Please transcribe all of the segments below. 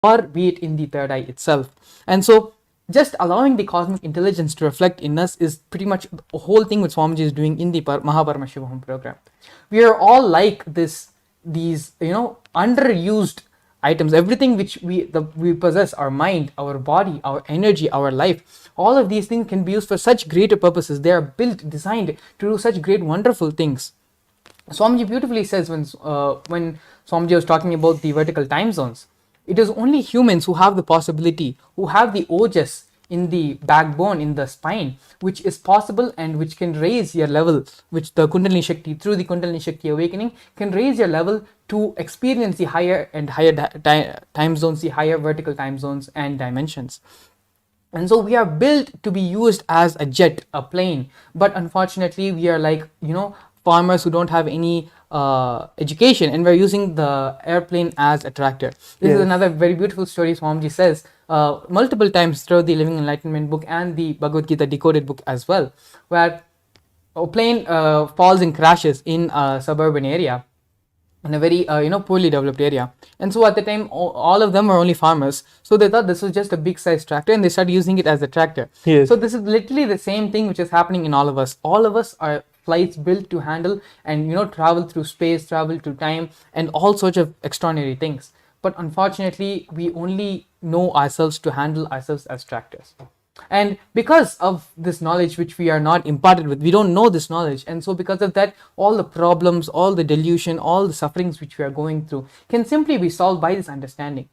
or be it in the third eye itself. And so just allowing the cosmic intelligence to reflect in us is pretty much the whole thing which Swamiji is doing in the Paramashivam program. We are all like these underused items. Everything which we possess, our mind, our body, our energy, our life, all of these things can be used for such greater purposes. They are built, designed to do such great, wonderful things. Swamiji beautifully says when Swamiji was talking about the vertical time zones, it is only humans who have the possibility, who have the ojas in the backbone, in the spine, which is possible and which can raise your level, which the Kundalini Shakti, through the Kundalini Shakti awakening, can raise your level to experience the higher and higher time zones, the higher vertical time zones and dimensions. And so we are built to be used as a jet, a plane, but unfortunately we are like, farmers who don't have any education, and we're using the airplane as a tractor. This is another very beautiful story Swamiji says multiple times throughout the Living Enlightenment book and the Bhagavad Gita decoded book as well, where a plane falls and crashes in a suburban area, in a very poorly developed area. And so at the time all of them were only farmers, so they thought this was just a big size tractor and they started using it as a tractor. So this is literally the same thing which is happening in all of us. All of us are flights built to handle and travel through space, travel through time, and all sorts of extraordinary things. But unfortunately we only know ourselves to handle ourselves as tractors. And because of this knowledge which we are not imparted with, we don't know this knowledge, and so because of that, all the problems, all the delusion, all the sufferings which we are going through can simply be solved by this understanding.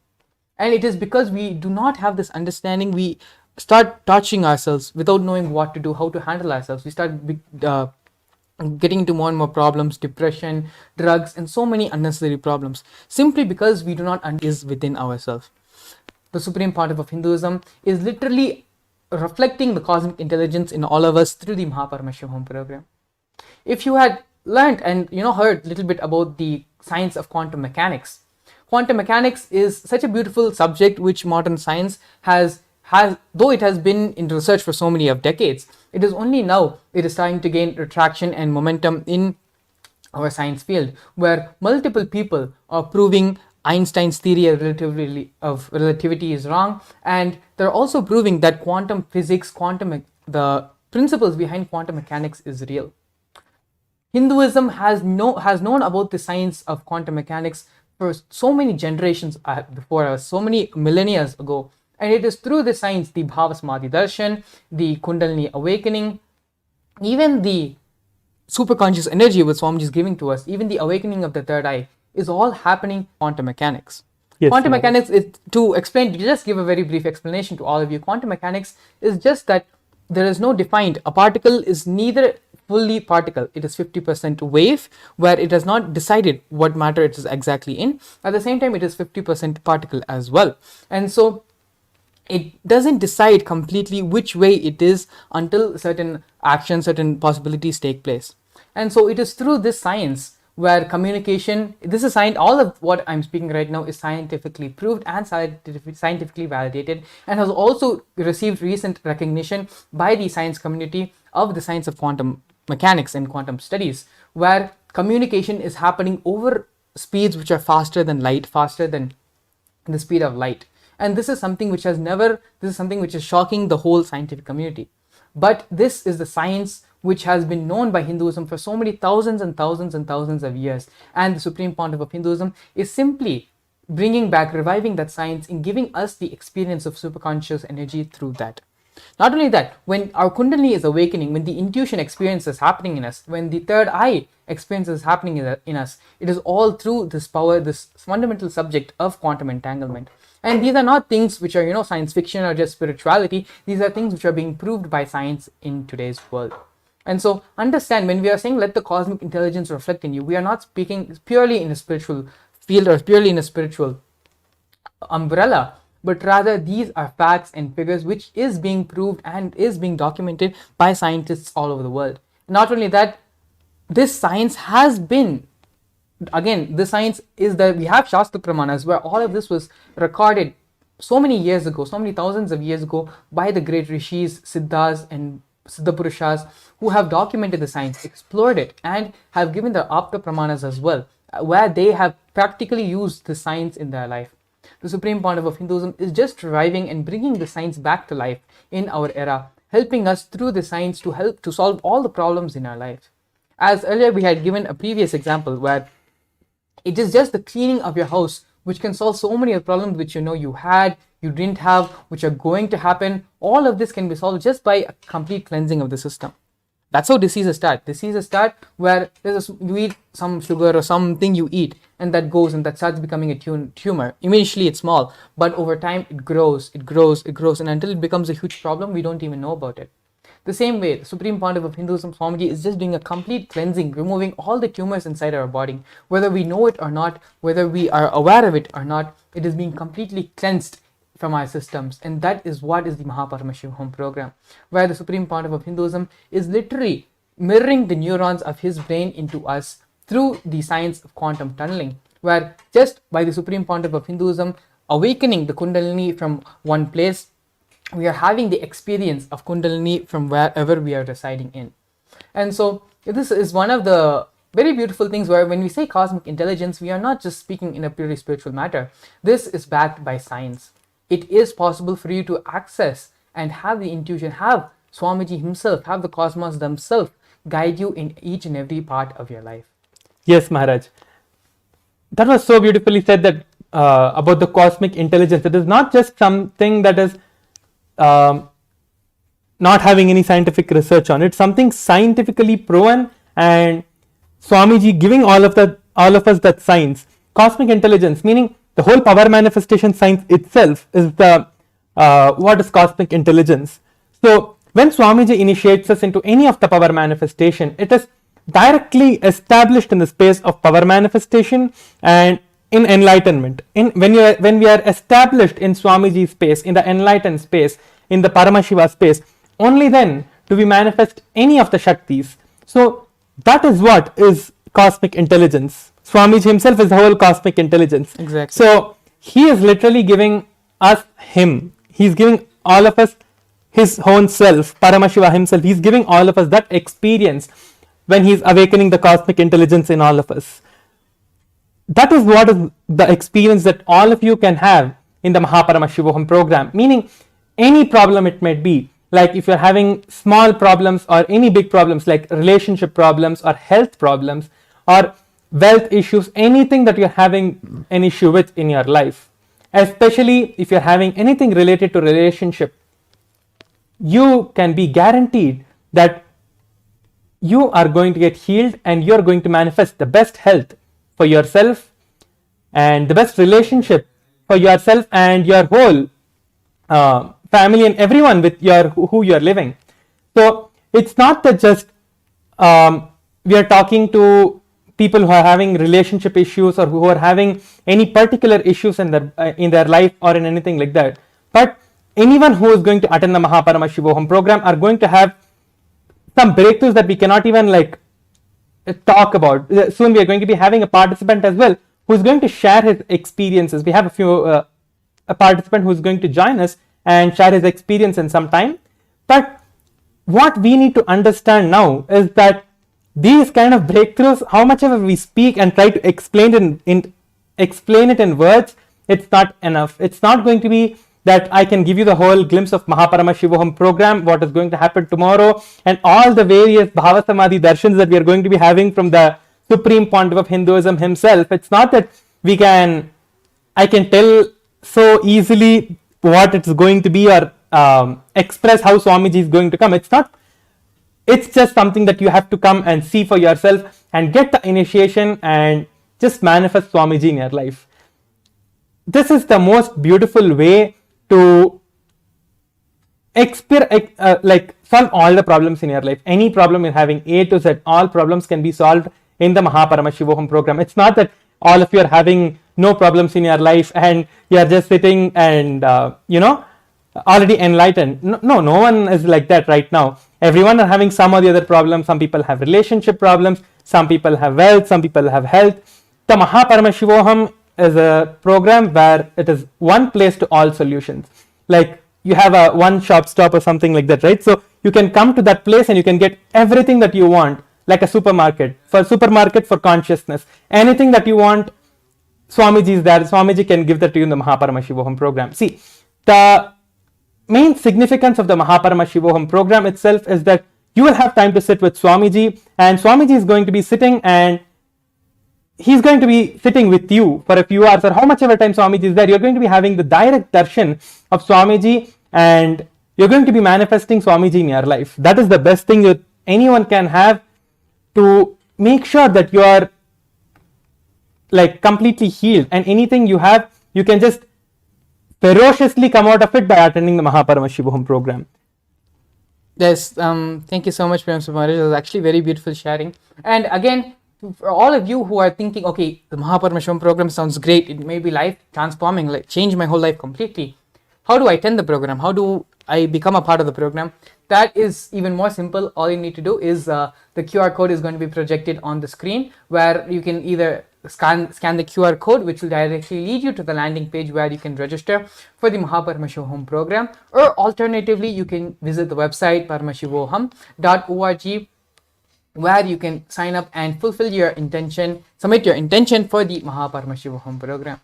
And it is because we do not have this understanding, we start touching ourselves without knowing what to do, how to handle ourselves. We start getting into more and more problems, depression, drugs, and so many unnecessary problems, simply because we do not understand within ourselves. The supreme part of Hinduism is literally reflecting the cosmic intelligence in all of us through the Paramashivam program. If you had learned and heard a little bit about the science of quantum mechanics is such a beautiful subject which modern science has though it has been in research for so many of decades, it is only now it is starting to gain traction and momentum in our science field, where multiple people are proving Einstein's theory of relativity is wrong, and they're also proving that quantum physics, the principles behind quantum mechanics is real. Hinduism has known about the science of quantum mechanics for so many generations before us, so many millennia ago, and it is through the science, the Bhavasamadhi Darshan, the Kundalini awakening, even the superconscious energy which Swamiji is giving to us, even the awakening of the third eye, is all happening in quantum mechanics. Quantum mechanics is, to just give a very brief explanation to all of you, quantum mechanics is just that there is no defined, a particle is neither fully particle, it is 50% wave, where it has not decided what matter it is exactly in. At the same time, it is 50% particle as well. And so it doesn't decide completely which way it is until certain actions, certain possibilities take place. And so it is through this science where communication, this is science, all of what I'm speaking right now is scientifically proved and scientifically validated, and has also received recent recognition by the science community of the science of quantum mechanics and quantum studies, where communication is happening over speeds which are faster than light, faster than the speed of light. And this is something which is shocking the whole scientific community. But this is the science which has been known by Hinduism for so many thousands and thousands and thousands of years. And the supreme pontiff of Hinduism is simply bringing back, reviving that science in giving us the experience of superconscious energy through that. Not only that, when our Kundalini is awakening, when the intuition experience is happening in us, when the third eye experience is happening in us, it is all through this power, this fundamental subject of quantum entanglement. And these are not things which are, science fiction or just spirituality. These are things which are being proved by science in today's world. And so understand, when we are saying let the cosmic intelligence reflect in you, we are not speaking purely in a spiritual field or purely in a spiritual umbrella, but rather these are facts and figures which is being proved and is being documented by scientists all over the world. Not only that, this science has been, again, the science is that we have Shastra Pramanas where all of this was recorded so many years ago, so many thousands of years ago, by the great rishis, siddhas and siddhapurushas who have documented the science, explored it, and have given their Apta Pramanas as well, where they have practically used the science in their life. the Supreme Pontiff of Hinduism is just reviving and bringing the science back to life in our era, helping us through the science to help to solve all the problems in our lives. As earlier we had given a previous example where it is just the cleaning of your house which can solve so many of the problems which you had, you didn't have, which are going to happen. All of this can be solved just by a complete cleansing of the system. That's how diseases start. Diseases start where you eat some sugar or something you eat, and that goes and that starts becoming a tumor. Initially it's small, but over time it grows, and until it becomes a huge problem, we don't even know about it. The same way, the Supreme Pontiff of Hinduism, Swamiji, is just doing a complete cleansing, removing all the tumors inside our body. Whether we know it or not, whether we are aware of it or not, it is being completely cleansed from our systems. And that is what is the Paramashivam program, where the Supreme Pontiff of Hinduism is literally mirroring the neurons of his brain into us through the science of quantum tunneling, where just by the Supreme Pontiff of Hinduism awakening the Kundalini from one place, we are having the experience of Kundalini from wherever we are residing in. And so this is one of the very beautiful things where when we say cosmic intelligence, we are not just speaking in a purely spiritual matter. This is backed by science. It is possible for you to access and have the intuition, have Swamiji himself, have the cosmos themselves guide you in each and every part of your life. Yes, Maharaj. That was so beautifully said that about the cosmic intelligence. It is not just something that is not having any scientific research on it. Something scientifically proven, and Swamiji giving all of us that science. Cosmic intelligence, meaning the whole power manifestation science itself is the what is cosmic intelligence. So when Swamiji initiates us into any of the power manifestation, it is directly established in the space of power manifestation and in enlightenment. When we are established in Swamiji's space, in the enlightened space, in the Paramashiva space, only then do we manifest any of the Shaktis. So that is what is cosmic intelligence. Swamiji himself is the whole cosmic intelligence. Exactly. So he is literally giving us him. He's giving all of us his own self, Paramashiva himself. He's giving all of us that experience when he's awakening the cosmic intelligence in all of us. That is what is the experience that all of you can have in the Paramashivam program, meaning any problem it might be, like if you're having small problems or any big problems like relationship problems or health problems or wealth issues, anything that you're having an issue with in your life, especially if you're having anything related to relationship, you can be guaranteed that you are going to get healed and you're going to manifest the best health for yourself and the best relationship for yourself and your whole family and everyone with who you are living. So it's not that just we are talking to people who are having relationship issues or who are having any particular issues in their life or in anything like that, but anyone who is going to attend the Paramashivam program are going to have some breakthroughs that we cannot even talk about. Soon we are going to be having a participant as well who is going to share his experiences. We have a participant who is going to join us and share his experience in some time. But what we need to understand now is that these kind of breakthroughs, how much ever we speak and try to explain it in words, it's not enough. It's not going to be that I can give you the whole glimpse of Paramashivam program, what is going to happen tomorrow, and all the various Bhava Samadhi darshans that we are going to be having from the Supreme Pontiff of Hinduism himself. It's not that I can tell so easily what it's going to be or express how Swamiji is going to come. It's not. It's just something that you have to come and see for yourself and get the initiation and just manifest Swamiji in your life. This is the most beautiful way to solve all the problems in your life. Any problem you're having, A to Z, all problems can be solved in the Paramashivam program. It's not that all of you are having no problems in your life and you are just sitting and already enlightened. No one is like that right now. Everyone are having some or the other problem. Some people have relationship problems, some people have wealth, some people have health. The Paramashivam is a program where it is one place to all solutions. Like you have a one shop stop or something like that, right? So you can come to that place and you can get everything that you want, like a supermarket for consciousness. Anything that you want Swamiji is there. Swamiji can give that to you in the Mahaparamashivaham program. See, the main significance of the Mahaparamashivaham program itself is that you will have time to sit with Swamiji, and Swamiji is going to be sitting, and he's going to be sitting with you for a few hours, or how much ever time Swamiji is there. You're going to be having the direct darshan of Swamiji, and you're going to be manifesting Swamiji in your life. That is the best thing that anyone can have to make sure that you are like completely healed, and anything you have, you can just ferociously come out of it by attending the Mahaparamashivaham program. Yes, thank you so much, Prem Sumaraj. It was actually very beautiful sharing. And again, for all of you who are thinking, okay, the Mahaparamashivam program sounds great, it may be life transforming, like change my whole life completely. How do I attend the program? How do I become a part of the program? That is even more simple. All you need to do is the QR code is going to be projected on the screen, where you can either scan the QR code, which will directly lead you to the landing page where you can register for the Mahaparamashivaham program, or alternatively you can visit the website paramashivoham.org, where you can sign up and fulfill your intention, submit your intention for the Mahaparamashivaham program.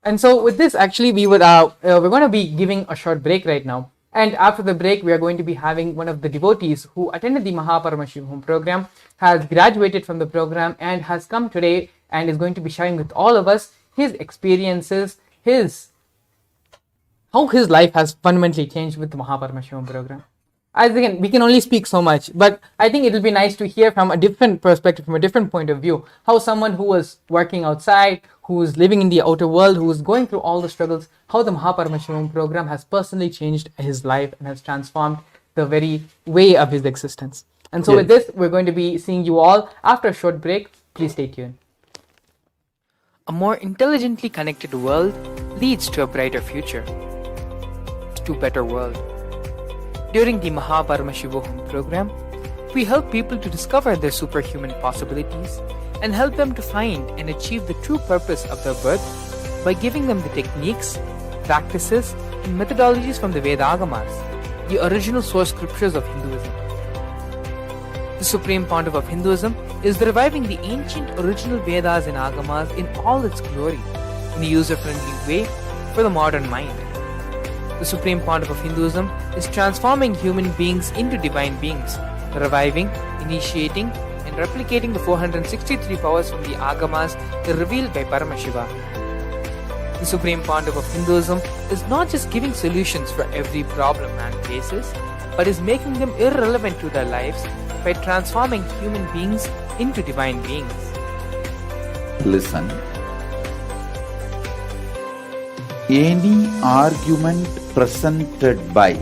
And so with this, actually, we're going to be giving a short break right now. And after the break, we are going to be having one of the devotees who attended the Mahaparamashivaham program, has graduated from the program, and has come today and is going to be sharing with all of us his experiences, how his life has fundamentally changed with the Mahaparamashivaham program. As again, we can only speak so much, but I think it will be nice to hear from a different perspective, from a different point of view, how someone who was working outside, who is living in the outer world, who is going through all the struggles, how the Mahaparamashivaham program has personally changed his life and has transformed the very way of his existence. And so with this, we're going to be seeing you all after a short break. Please stay tuned. A more intelligently connected world leads to a brighter future, to a better world. During the Mahaparamashivaham program, we help people to discover their superhuman possibilities and help them to find and achieve the true purpose of their birth by giving them the techniques, practices, and methodologies from the Vedagamas, the original source scriptures of Hinduism. The Supreme Pontiff of Hinduism is reviving the ancient original Vedas and Agamas in all its glory, in a user-friendly way for the modern mind. The Supreme Pontiff of Hinduism is transforming human beings into divine beings, reviving, initiating, and replicating the 463 powers from the Agamas revealed by Paramashiva. The Supreme Pontiff of Hinduism is not just giving solutions for every problem man faces, but is making them irrelevant to their lives by transforming human beings into divine beings. Listen. Any argument presented by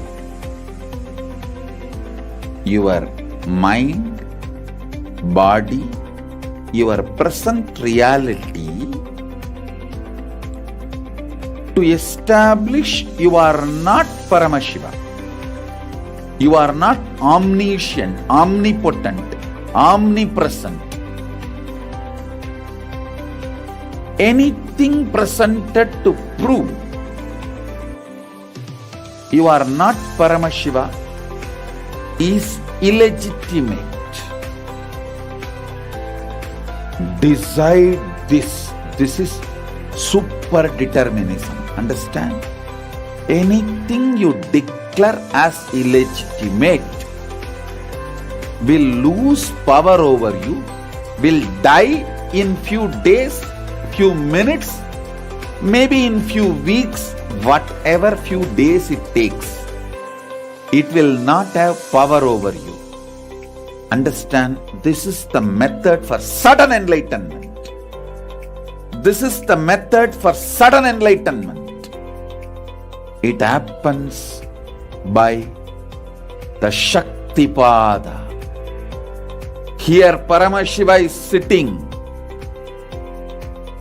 your mind, body, your present reality to establish you are not Paramashiva, you are not omniscient, omnipotent, omnipresent. Anything presented to prove you are not Paramashiva is illegitimate. Decide this. This is super determinism. Understand? Anything you declare as illegitimate will lose power over you, will die in few days, few minutes, maybe in few weeks, whatever few days it takes. It will not have power over you. Understand? This is the method for sudden enlightenment. This is the method for sudden enlightenment. It happens by the Shaktipada. Here Paramashiva is sitting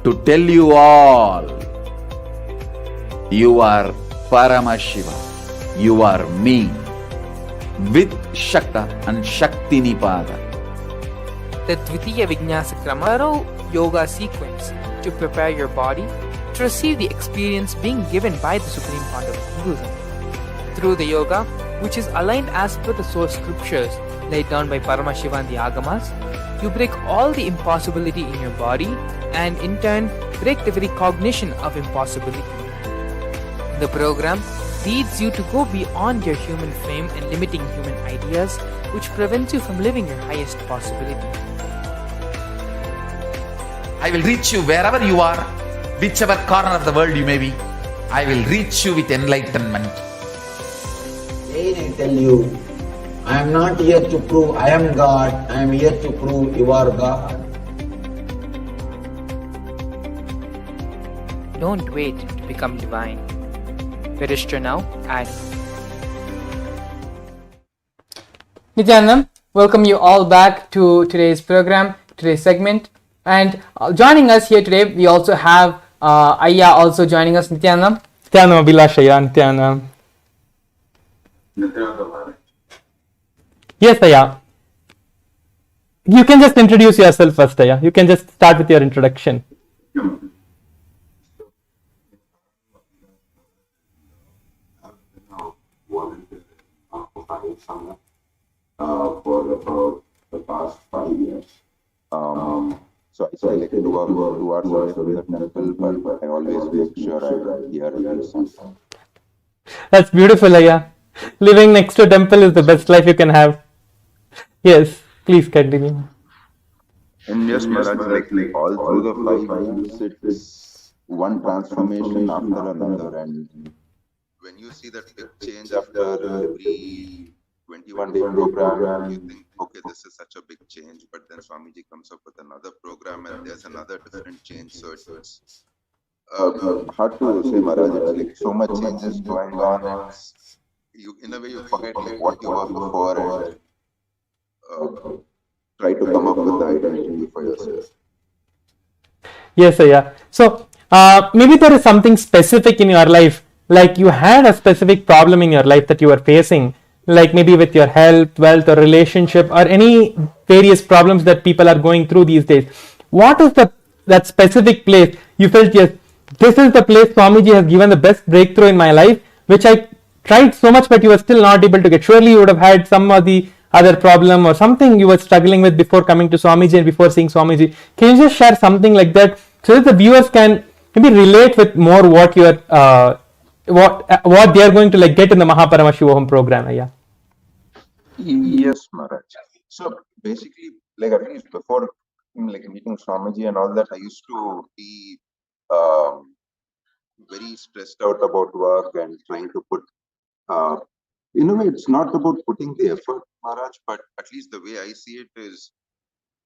to tell you all, you are Paramashiva, you are me, with Shakta and Shakti Nipada. The Dvitiya Vijnasa Kramaro yoga sequence to prepare your body to receive the experience being given by the Supreme Pontiff of Hinduism. Through the yoga, which is aligned as per the source scriptures laid down by Paramashiva and the Agamas, you break all the impossibility in your body and in turn break the very cognition of impossibility. The program leads you to go beyond your human frame and limiting human ideas, which prevents you from living your highest possibility. I will reach you wherever you are, whichever corner of the world you may be. I will reach you with enlightenment. Again, I tell you, I am not here to prove I am God, I am here to prove you are God. Don't wait to become divine. Register now at Nithyananda, welcome you all back to today's program, today's segment. And joining us here today, we also have Ayya also joining us. Nithyananda. Nithyananda Abhilashaya, Nithyananda. Yes, Ayya. You can just introduce yourself first, Ayya. You can just start with your introduction. For about the past 5 years. So I like to do our service in the temple, but I always make sure I hear something. That's beautiful, Ayya. Living next to a temple is the best life you can have. Yes, please continue. And yes, Maharaj, like all through the 5 years, it's one transformation after another. And when you see that big change after every 21-day program, you think, okay, this is such a big change, but then Swamiji comes up with another program and there's another different change. So it's hard to say, Maharaj. It's like so much changes going on, and you, in a way, you forget like what you were before and try to come up with the identity for yourself. Yes, Ayya. So maybe there is something specific in your life, like you had a specific problem in your life that you were facing, like maybe with your health, wealth, or relationship, or any various problems that people are going through these days. What is that specific place you felt, yes, this is the place Swamiji has given the best breakthrough in my life, which I tried so much but you were still not able to get? Surely you would have had some of the other problem or something you were struggling with before coming to Swamiji and before seeing Swamiji. Can you just share something like that so that the viewers can maybe relate with more what you are what they are going to like get in the Paramashivam program? Yeah. Yes, Maharaj. So basically, like at least before like meeting Swamiji and all that, I used to be very stressed out about work and trying to put in a way, it's not about putting the effort, Maharaj, but at least the way I see it is,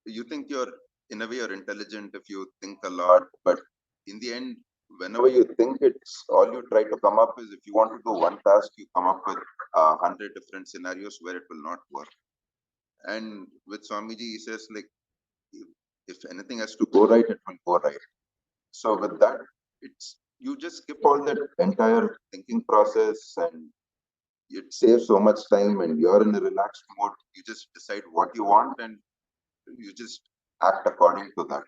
you think you're, in a way, you're intelligent if you think a lot, but in the end, whenever you think, it's all you try to come up is, if you want to do one task, you come up with 100 different scenarios where it will not work. And with Swamiji, he says, like, if anything has to go right, it will go right. So with that, it's, you just skip all that entire thinking process and it saves so much time, and you're in a relaxed mode. You just decide what you want and you just act according to that.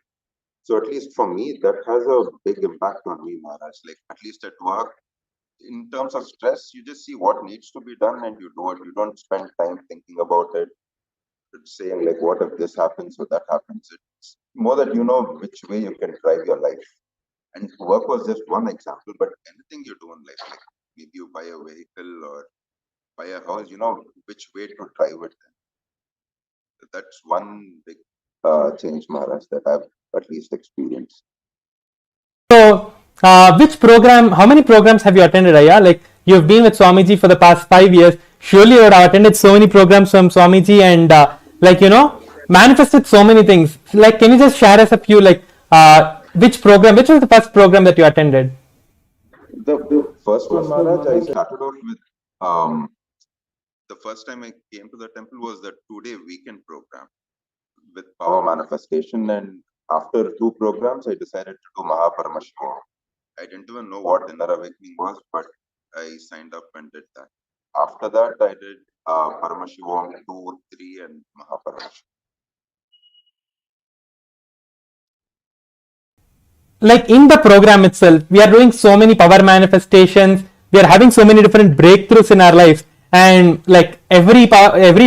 So at least for me, that has a big impact on me, Maharaj. Like at least at work, in terms of stress, you just see what needs to be done and you do it. You don't spend time thinking about it. It's saying like, what if this happens or that happens? It's more that you know which way you can drive your life. And work was just one example, but anything you do in life, like maybe you buy a vehicle or buy a house, you know which way to drive it. That's one big change, Maharaj, that I've at least experienced. So, which program, how many programs have you attended, Ayya? Like, you've been with Swamiji for the past 5 years. Surely you would have attended so many programs from Swamiji and, like, you know, manifested so many things. Like, can you just share us a few, like, which was the first program that you attended? The first one, Maharaj, I started off with, the first time I came to the temple was the 2-day weekend program with power manifestation, and after 2 programs, I decided to do Paramashivam. I didn't even know what inner awakening was, but I signed up and did that. After that, I did Paramashivam 2, 3, and Paramashivam. Like in the program itself, we are doing so many power manifestations. We are having so many different breakthroughs in our lives. And like every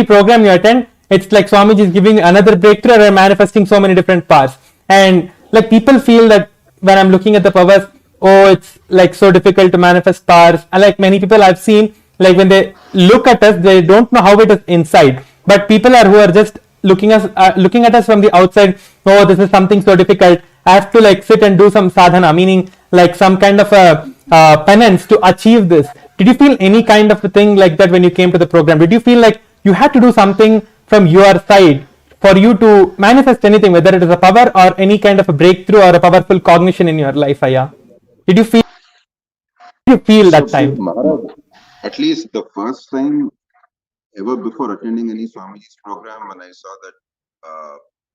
program you attend, it's like Swamiji is giving another breakthrough and manifesting so many different paths. And like people feel that when I'm looking at the powers, oh, it's like so difficult to manifest powers. And like many people I've seen, like when they look at us, they don't know how it is inside. But people who are just looking at us from the outside, oh, this is something so difficult. I have to like sit and do some sadhana, meaning like some kind of a penance to achieve this. Did you feel any kind of a thing like that when you came to the program? Did you feel like you had to do something from your side for you to manifest anything, whether it is a power or any kind of a breakthrough or a powerful cognition in your life, Aya? Did you feel that So, time? Maharaj, at least the first time ever before attending any Swamiji's program, when I saw that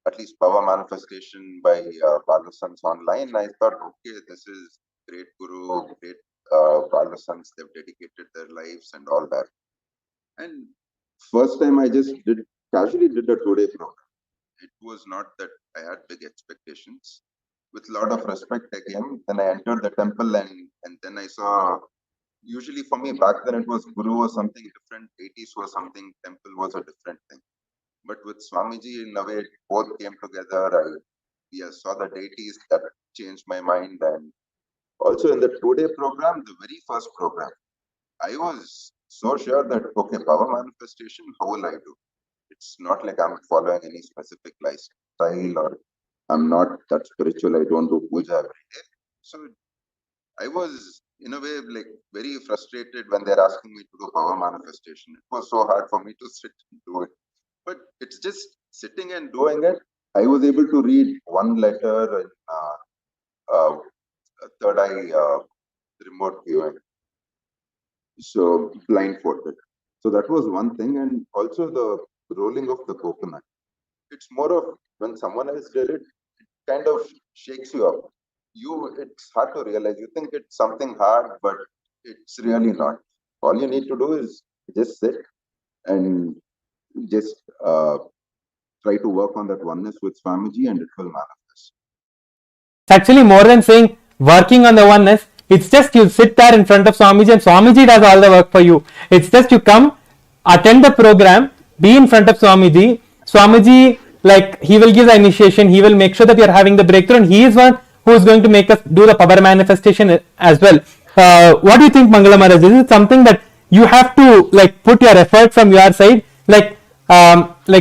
at least power manifestation by Balasans online, I thought, okay, this is great Guru, great Balasans, they've dedicated their lives and all that. And first time I just casually did a 2-day program. It was not that I had big expectations. With a lot of respect again, then I entered the temple and then I saw, usually for me back then it was Guru was something different, deities was something, temple was a different thing. But with Swamiji, in a way, both came together. I saw the deities, that changed my mind. And also in the 2-day program, the very first program, I was so sure that, okay, power manifestation, how will I do? It's not like I'm following any specific lifestyle or I'm not that spiritual, I don't do puja every day. So I was, in a way, like very frustrated when they're asking me to do power manifestation. It was so hard for me to sit and do it. But it's just sitting and doing it. I was able to read one letter in third eye remote viewing. So blindfolded. So that was one thing. And also the rolling of the coconut. It's more of when someone else did it, it kind of shakes you up. It's hard to realize. You think it's something hard, but it's really not. All you need to do is just sit and just try to work on that oneness with Swamiji and it will manifest. It's actually more than saying working on the oneness. It's just you sit there in front of Swamiji and Swamiji does all the work for you. It's just you come, attend the program, be in front of Swamiji. Swamiji, like he will give the initiation, he will make sure that you are having the breakthrough, and he is one who is going to make us do the power manifestation as well. What do you think, Mangala Maharaj? Is it something that you have to like put your effort from your side? Like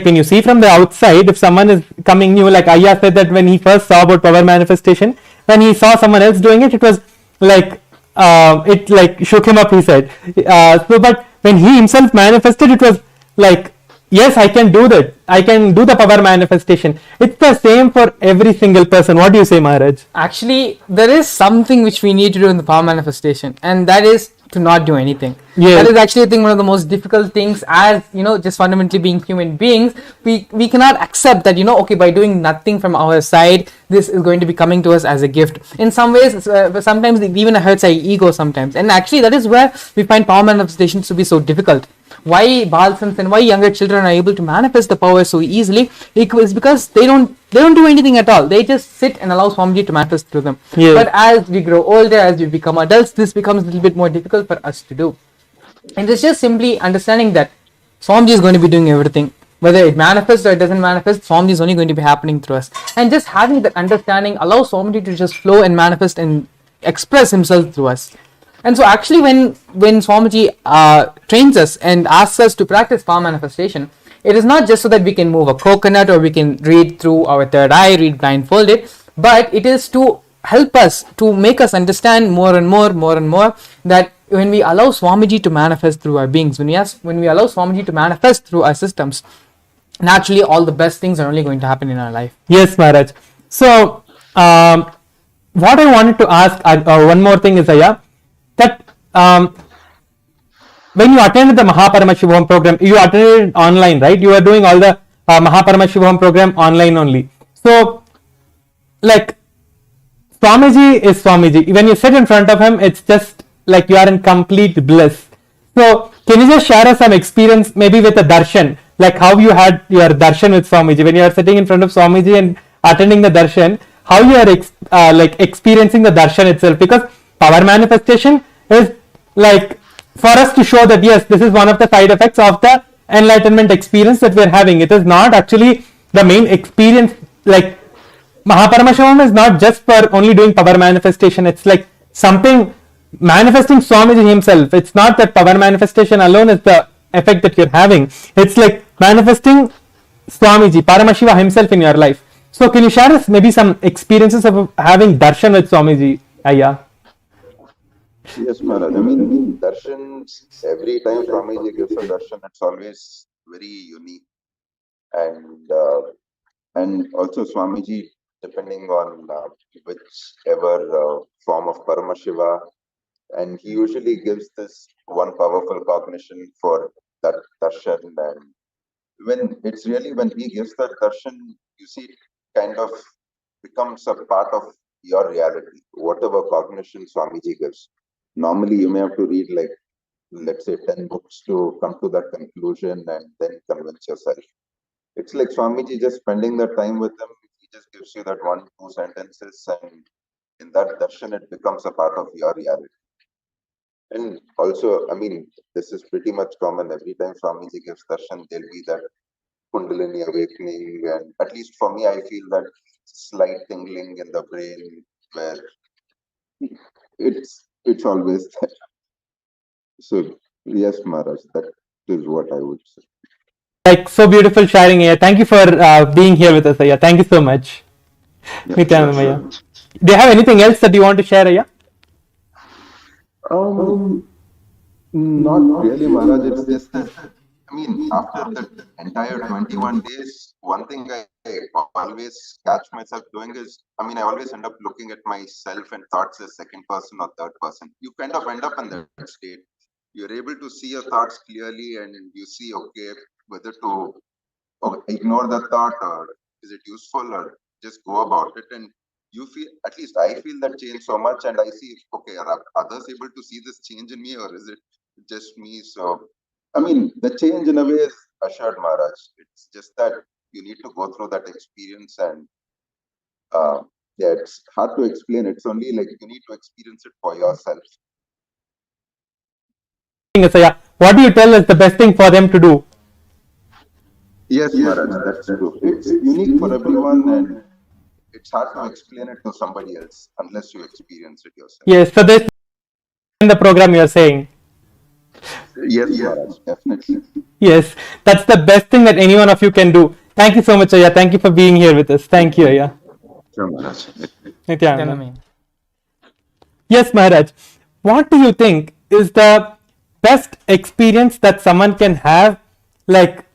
when you see from the outside, if someone is coming new, like Ayya said that when he first saw about power manifestation, when he saw someone else doing it, it was like it like shook him up, he said. But when he himself manifested, it was like, yes, I can do that. I can do the power manifestation. It's the same for every single person. What do you say, Maharaj? Actually, there is something which we need to do in the power manifestation, and that is to not do anything. Yes. That is actually, I think, one of the most difficult things, as just fundamentally being human beings. We cannot accept that, okay, by doing nothing from our side, this is going to be coming to us as a gift. In some ways, sometimes it even hurts our ego sometimes, and actually that is where we find power manifestations to be so difficult. Why Balsams and why younger children are able to manifest the power so easily is because they don't do anything at all. They just sit and allow Swamiji to manifest through them. Yeah. But as we grow older, as we become adults, this becomes a little bit more difficult for us to do. And it's just simply understanding that Swamiji is going to be doing everything. Whether it manifests or it doesn't manifest, Swamiji is only going to be happening through us. And just having that understanding allows Swamiji to just flow and manifest and express himself through us. And so actually when Swamiji trains us and asks us to practice power manifestation, it is not just so that we can move a coconut or we can read through our third eye, read blindfolded, but it is to help us, to make us understand more and more that when we allow Swamiji to manifest through our beings, when we allow Swamiji to manifest through our systems, naturally all the best things are only going to happen in our life. Yes, Maharaj. So, what I wanted to ask, one more thing is, Aya, that when you attended the Paramashivam program, you attended online, right? You are doing all the Paramashivam program online only. So, like, Swamiji is Swamiji. When you sit in front of him, it's just like you are in complete bliss. So, can you just share us some experience, maybe with a darshan, like how you had your darshan with Swamiji, when you are sitting in front of Swamiji and attending the darshan, how you are like experiencing the darshan itself? Because power manifestation is like for us to show that yes, this is one of the side effects of the enlightenment experience that we are having. It is not actually the main experience. Like Mahaparamashivam is not just for only doing power manifestation. It's like something manifesting Swamiji himself. It's not that power manifestation alone is the effect that you're having. It's like manifesting Swamiji, Paramashiva himself in your life. So can you share us maybe some experiences of having darshan with Swamiji, Ayya? Yes, Maharaj. I mean, darshans, every time Swamiji gives a darshan, it's always very unique. And also Swamiji, depending on whichever form of Paramashiva, and he usually gives this one powerful cognition for that darshan. And when he gives that darshan, you see, it kind of becomes a part of your reality, whatever cognition Swamiji gives. Normally, you may have to read, like, let's say, 10 books to come to that conclusion and then convince yourself. It's like Swamiji just spending the time with them. He just gives you that one, two sentences, and in that darshan, it becomes a part of your reality. And also, I mean, this is pretty much common. Every time Swamiji gives darshan, there'll be that Kundalini awakening, and at least for me, I feel that slight tingling in the brain where it's always there. So yes, Maharaj, that is what I would say. Like so beautiful sharing, Ayya. Thank you for being here with us, Ayya. Thank you so much. Yeah, Nithyananda, sure, Ayya. sure. Do you have anything else that you want to share, Ayya? Not really, Maharaj. It's just that, I mean, after the entire 21 days, one thing I always catch myself doing is, I mean, I always end up looking at myself and thoughts as second person or third person. You kind of end up in that state. You're able to see your thoughts clearly, and you see, okay, whether to ignore the thought, or is it useful, or just go about it. And you feel, at least I feel that change so much, and I see, okay, are others able to see this change in me, or is it just me? So, I mean, the change in a way is assured, Maharaj. It's just that you need to go through that experience, and uh, yeah, it's hard to explain. It's only like you need to experience it for yourself. Yes, Ayya. What do you tell is the best thing for them to do? Yes, Maharaj, that's true. It's unique for everyone, and it's hard to explain it to somebody else unless you experience it yourself. Yes, so this in the program you are saying. Yes, Maharaj, definitely. Yes, that's the best thing that any one of you can do. Thank you so much, Ayya. Thank you for being here with us. Thank you, Ayya. Sure, Maharaj. Nithyananda. Tell me. Yes, Maharaj. What do you think is the best experience that someone can have? Like,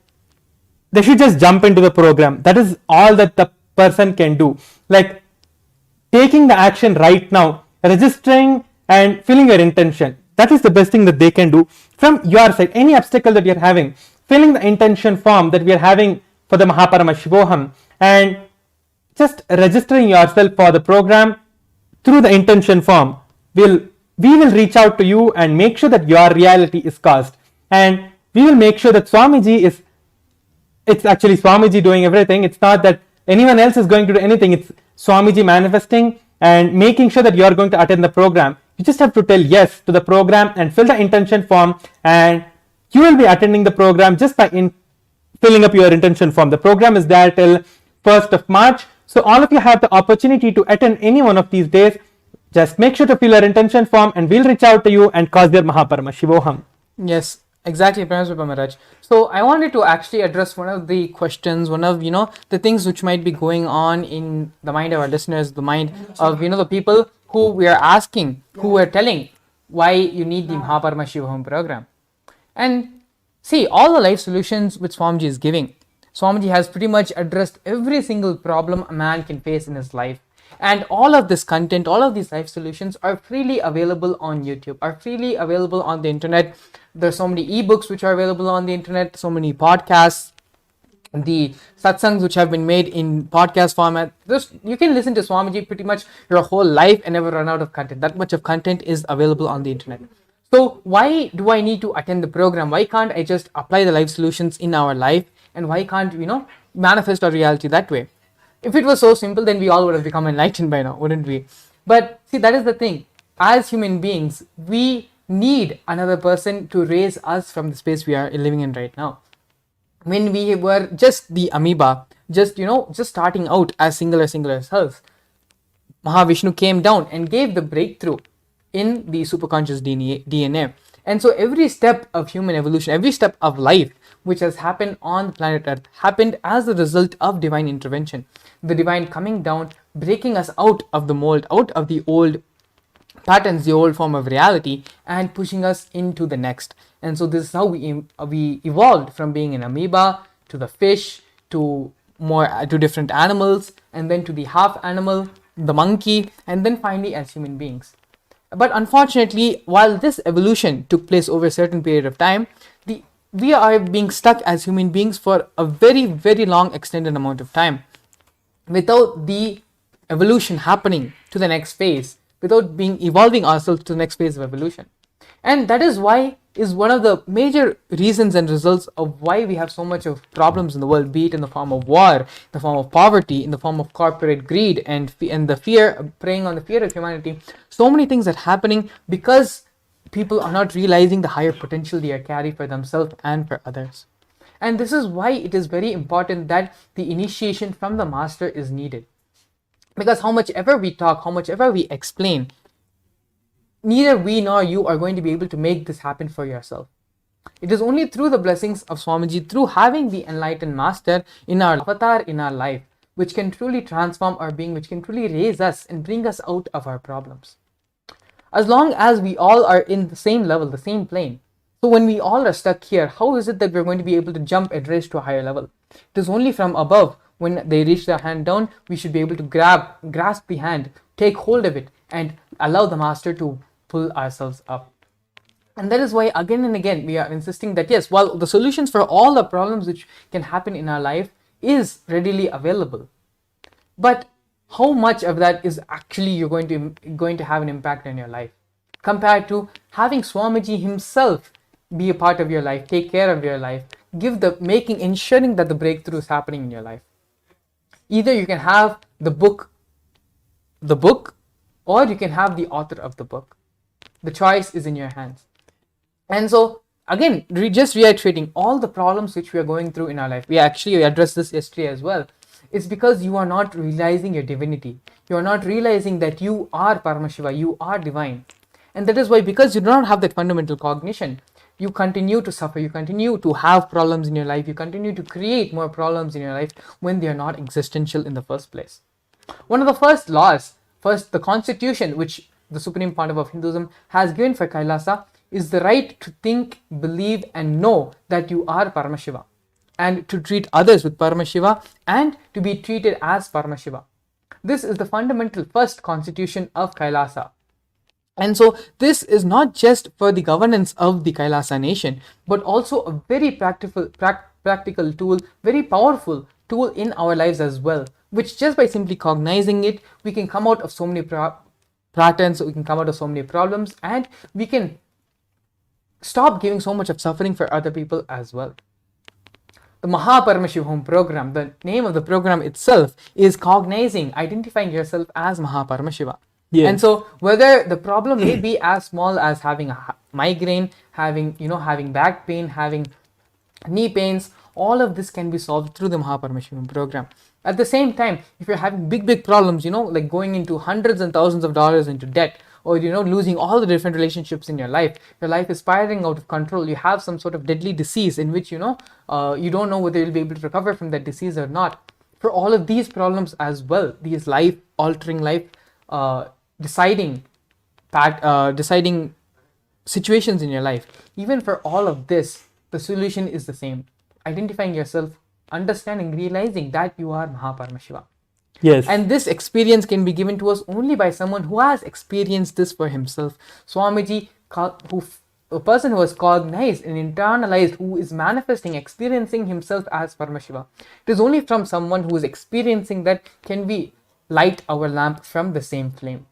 they should just jump into the program. That is all that the person can do. Like, taking the action right now, registering and filling your intention. That is the best thing that they can do from your side. Any obstacle that you're having, filling the intention form that we are having for the Mahaparamashivoham, and just registering yourself for the program through the intention form. We will reach out to you and make sure that your reality is caused, and we will make sure that Swamiji is, it's actually Swamiji doing everything. It's not that anyone else is going to do anything. It's Swamiji manifesting and making sure that you are going to attend the program. You just have to tell yes to the program and fill the intention form, and you will be attending the program just by filling up your intention form. The program is there till 1st of March. So all of you have the opportunity to attend any one of these days. Just make sure to fill your intention form, and we'll reach out to you and cause your Mahaparamashivoham. Yes, exactly, Paramashivam Maharaj. So I wanted to actually address one of the questions, one of the things which might be going on in the mind of our listeners, the mind of the people who we are asking, who we are telling why you need the Mahaparamashivam program. And see, all the life solutions which Swamiji is giving, Swamiji has pretty much addressed every single problem a man can face in his life. And all of this content, all of these life solutions are freely available on YouTube, are freely available on the internet. There's so many ebooks which are available on the internet, so many podcasts, the satsangs which have been made in podcast format. You can listen to Swamiji pretty much your whole life and never run out of content. That much of content is available on the internet. So why do I need to attend the program? Why can't I just apply the life solutions in our life? And why can't manifest our reality that way? If it was so simple, then we all would have become enlightened by now, wouldn't we? But see, that is the thing. As human beings, we need another person to raise us from the space we are living in right now. When we were just the amoeba, just starting out as singular selves, Mahavishnu came down and gave the breakthrough in the superconscious DNA. And so every step of human evolution, every step of life which has happened on planet Earth happened as a result of divine intervention. The divine coming down, breaking us out of the mold, out of the old patterns, the old form of reality, and pushing us into the next. And so this is how we evolved from being an amoeba to the fish to different animals, and then to the half animal, the monkey, and then finally as human beings. But unfortunately, while this evolution took place over a certain period of time, we are being stuck as human beings for a very, very long extended amount of time without the evolution happening to the next phase, without evolving ourselves to the next phase of evolution. And that is one of the major reasons and results of why we have so much of problems in the world, be it in the form of war, in the form of poverty, in the form of corporate greed, and the fear, preying on the fear of humanity. So many things are happening because people are not realizing the higher potential they carry for themselves and for others. And this is why it is very important that the initiation from the master is needed. Because how much ever we talk, how much ever we explain, neither we nor you are going to be able to make this happen for yourself. It is only through the blessings of Swamiji, through having the enlightened master in our avatar, in our life, which can truly transform our being, which can truly raise us and bring us out of our problems. As long as we all are in the same level, the same plane. So when we all are stuck here, how is it that we're going to be able to jump and raise to a higher level? It is only from above. When they reach their hand down, we should be able to grasp the hand, take hold of it, and allow the master to pull ourselves up. And that is why again and again we are insisting that yes, while the solutions for all the problems which can happen in our life is readily available, but how much of that is actually you're going to have an impact on your life, compared to having Swamiji himself be a part of your life, take care of your life, ensuring that the breakthrough is happening in your life. Either you can have the book, or you can have the author of the book. The choice is in your hands. And so again, just reiterating all the problems which we are going through in our life, we actually addressed this yesterday as well. It's because you are not realizing your divinity. You are not realizing that you are Paramashiva, you are divine. And that is why, because you do not have that fundamental cognition, you continue to suffer, you continue to have problems in your life, you continue to create more problems in your life when they are not existential in the first place. One of the first laws, the constitution which the Supreme Pontiff of Hinduism has given for Kailasa is the right to think, believe, and know that you are Paramashiva, and to treat others with Paramashiva and to be treated as Paramashiva. This is the fundamental first constitution of Kailasa. And so this is not just for the governance of the Kailasa nation, but also a very practical tool, very powerful tool in our lives as well, which just by simply cognizing it, we can come out of so many patterns, we can come out of so many problems, and we can stop giving so much of suffering for other people as well. The Paramashivam program, the name of the program itself is cognizing, identifying yourself as Paramashiva. Yes. And so whether the problem may be as small as having a migraine, having back pain, having knee pains, all of this can be solved through the Paramashivam program. At the same time, if you're having big problems, like going into hundreds and thousands of dollars into debt, or losing all the different relationships in your life is spiraling out of control, you have some sort of deadly disease in which you don't know whether you'll be able to recover from that disease or not. For all of these problems as well, these life altering, deciding situations in your life, even for all of this, the solution is the same: identifying yourself, understanding, realizing that you are Paramashiva. Yes. And this experience can be given to us only by someone who has experienced this for himself. Swamiji, a person who has cognized and internalized, who is manifesting, experiencing himself as Paramashiva. It is only from someone who is experiencing that can we light our lamp from the same flame.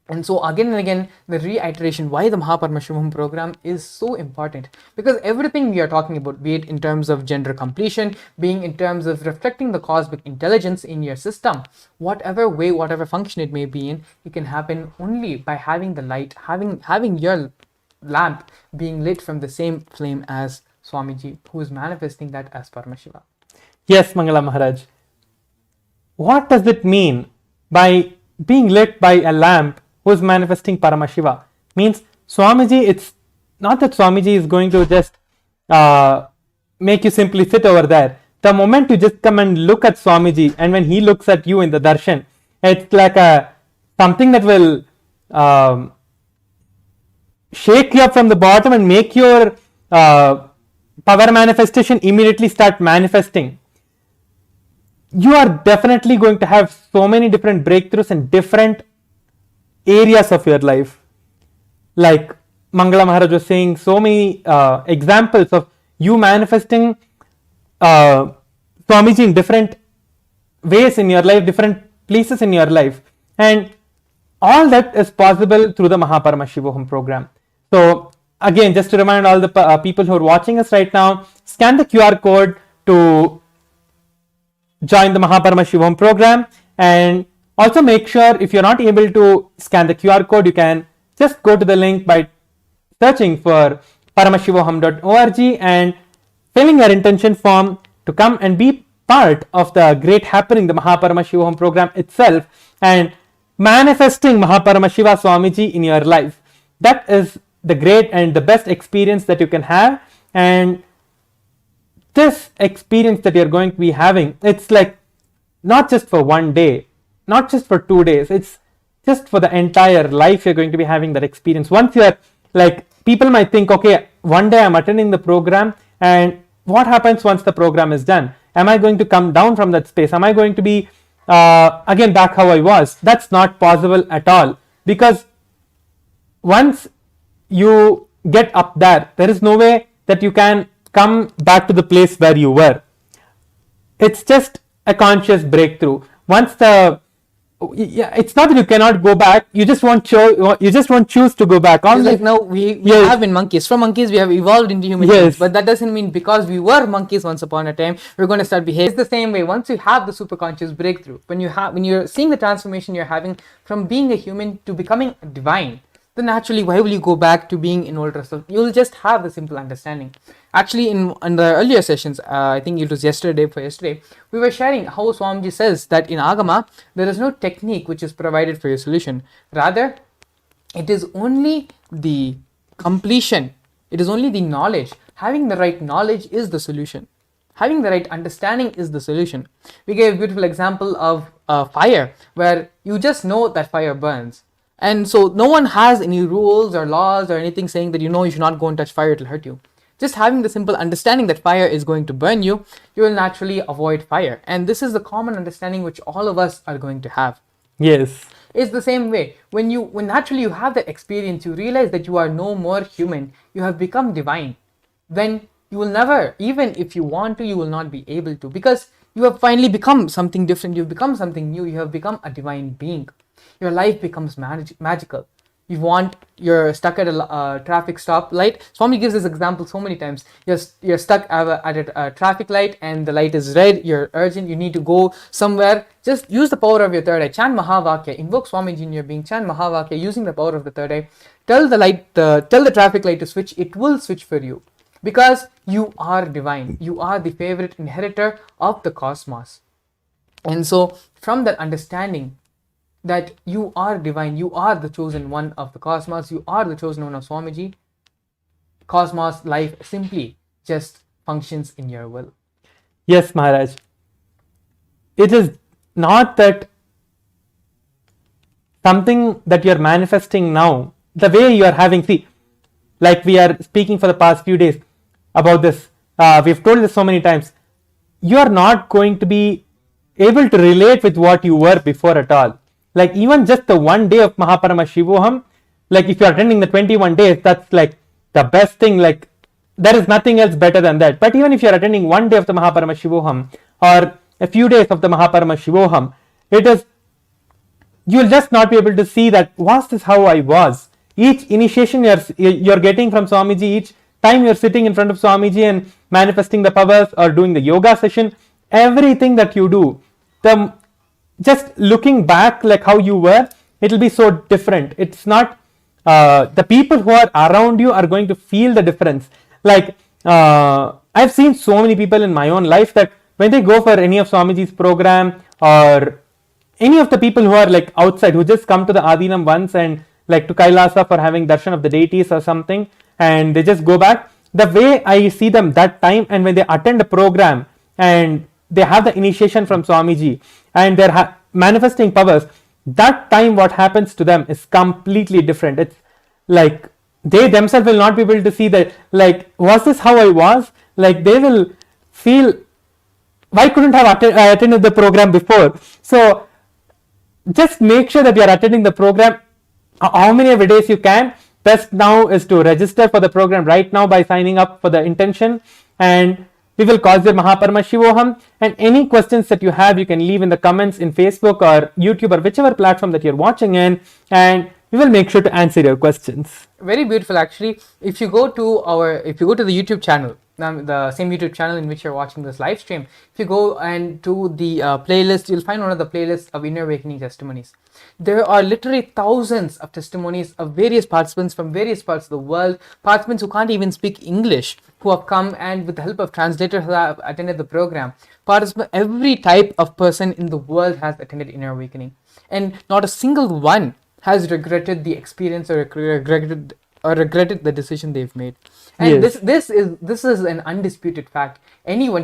And so again and again, the reiteration why the Paramashivam program is so important, because everything we are talking about, be it in terms of gender completion, being in terms of reflecting the cosmic intelligence in your system, whatever way, whatever function it may be in, it can happen only by having the light, having your lamp being lit from the same flame as Swamiji, who is manifesting that as Paramashiva. Yes, Mangala Maharaj. what does it mean by being lit by a lamp who is manifesting Paramashiva? Means Swamiji, it's not that Swamiji is going to just make you simply sit over there. The moment you just come and look at Swamiji, and when he looks at you in the darshan, it's like something that will shake you up from the bottom and make your power manifestation immediately start manifesting. You are definitely going to have so many different breakthroughs in different areas of your life. Like Mangala Maharaj was saying, so many examples of you manifesting Swamiji in different ways in your life, different places in your life. And all that is possible through the Paramashivam program. So again, just to remind all the people who are watching us right now, scan the QR code to join the Paramashivam program, and also make sure if you're not able to scan the QR code, you can just go to the link by searching for paramashivaham.org and filling your intention form to come and be part of the great happening, the Paramashivam program itself, and manifesting Paramashiva Swamiji in your life. That is the great and the best experience that you can have. And this experience that you're going to be having, it's like not just for one day, not just for 2 days, it's just for the entire life you're going to be having that experience. Once you're like, people might think, okay, one day I'm attending the program, and what happens once the program is done? Am I going to come down from that space? Am I going to be again back how I was? That's not possible at all, because once you get up there, there is no way that you can come back to the place where you were. It's just a conscious breakthrough. Once the it's not that you cannot go back, you just won't choose to go back. It's like now we have been monkeys. From monkeys we have evolved into human beings, but that doesn't mean because we were monkeys once upon a time we're going to start behaving. It's the same way. Once you have the superconscious breakthrough, when you're seeing the transformation you're having from being a human to becoming divine, then naturally why will you go back to being an older self? You'll just have the simple understanding. Actually, in the earlier sessions, I think it was yesterday, we were sharing how Swamiji says that in Agama, there is no technique which is provided for your solution. Rather, it is only the completion, it is only the knowledge. Having the right knowledge is the solution. Having the right understanding is the solution. We gave a beautiful example of fire, where you just know that fire burns. And so no one has any rules or laws or anything saying that you should not go and touch fire, it will hurt you. Just having the simple understanding that fire is going to burn you, you will naturally avoid fire. And this is the common understanding which all of us are going to have. Yes. It's the same way. When naturally you have that experience, you realize that you are no more human, you have become divine. Then you will never, even if you want to, you will not be able to, because you have finally become something different, you've become something new, you have become a divine being. Your life becomes magical. You're stuck at a traffic stop light. Swami gives this example so many times. You're stuck at a traffic light and the light is red, you're urgent, you need to go somewhere. Just use the power of your third eye. Chant Mahavakya. Invoke Swamiji in your being. Chant Mahavakya using the power of the third eye. Tell the traffic light to switch. It will switch for you. Because you are divine. You are the favorite inheritor of the cosmos. And so from that understanding that you are divine, you are the chosen one of the cosmos, you are the chosen one of Swamiji, cosmos life simply just functions in your will. Yes, Maharaj. It is not that something that you are manifesting now, the way you are having, see, like we are speaking for the past few days about this, we've told this so many times, you are not going to be able to relate with what you were before at all. Like even just the 1 day of Paramashivam, like if you are attending the 21 days, that's like the best thing, like there is nothing else better than that. But even if you are attending 1 day of the Paramashivam or a few days of the Paramashivam, you will just not be able to see that, was this how I was? Each initiation you're getting from Swamiji, each time you're sitting in front of Swamiji and manifesting the powers or doing the yoga session, everything that you do, just looking back like how you were, it will be so different. It's not the people who are around you are going to feel the difference. Like I've seen so many people in my own life that when they go for any of Swamiji's program or any of the people who are like outside, who just come to the Adinam once and like to Kailasa for having darshan of the deities or something, and they just go back. The way I see them that time, and when they attend a program and they have the initiation from Swamiji and they're manifesting powers, that time what happens to them is completely different. It's like they themselves will not be able to see that, like, was this how I was? Like, they will feel, why couldn't I have attended the program before? So just make sure that you are attending the program how many every days you can. Best now is to register for the program right now by signing up for the intention, and we will cause your Paramashivam. And any questions that you have, you can leave in the comments in Facebook or YouTube or whichever platform that you're watching in, and we will make sure to answer your questions. Very beautiful, actually. If you go to the YouTube channel, the same YouTube channel in which you're watching this live stream, if you go and to the playlist, you'll find one of the playlists of Inner Awakening testimonies. There are literally thousands of testimonies of various participants from various parts of the world, participants who can't even speak English, who have come and with the help of translators who have attended the program. Every type of person in the world has attended Inner Awakening, and not a single one has regretted the experience or regretted the decision they've made. And Yes. this is an undisputed fact.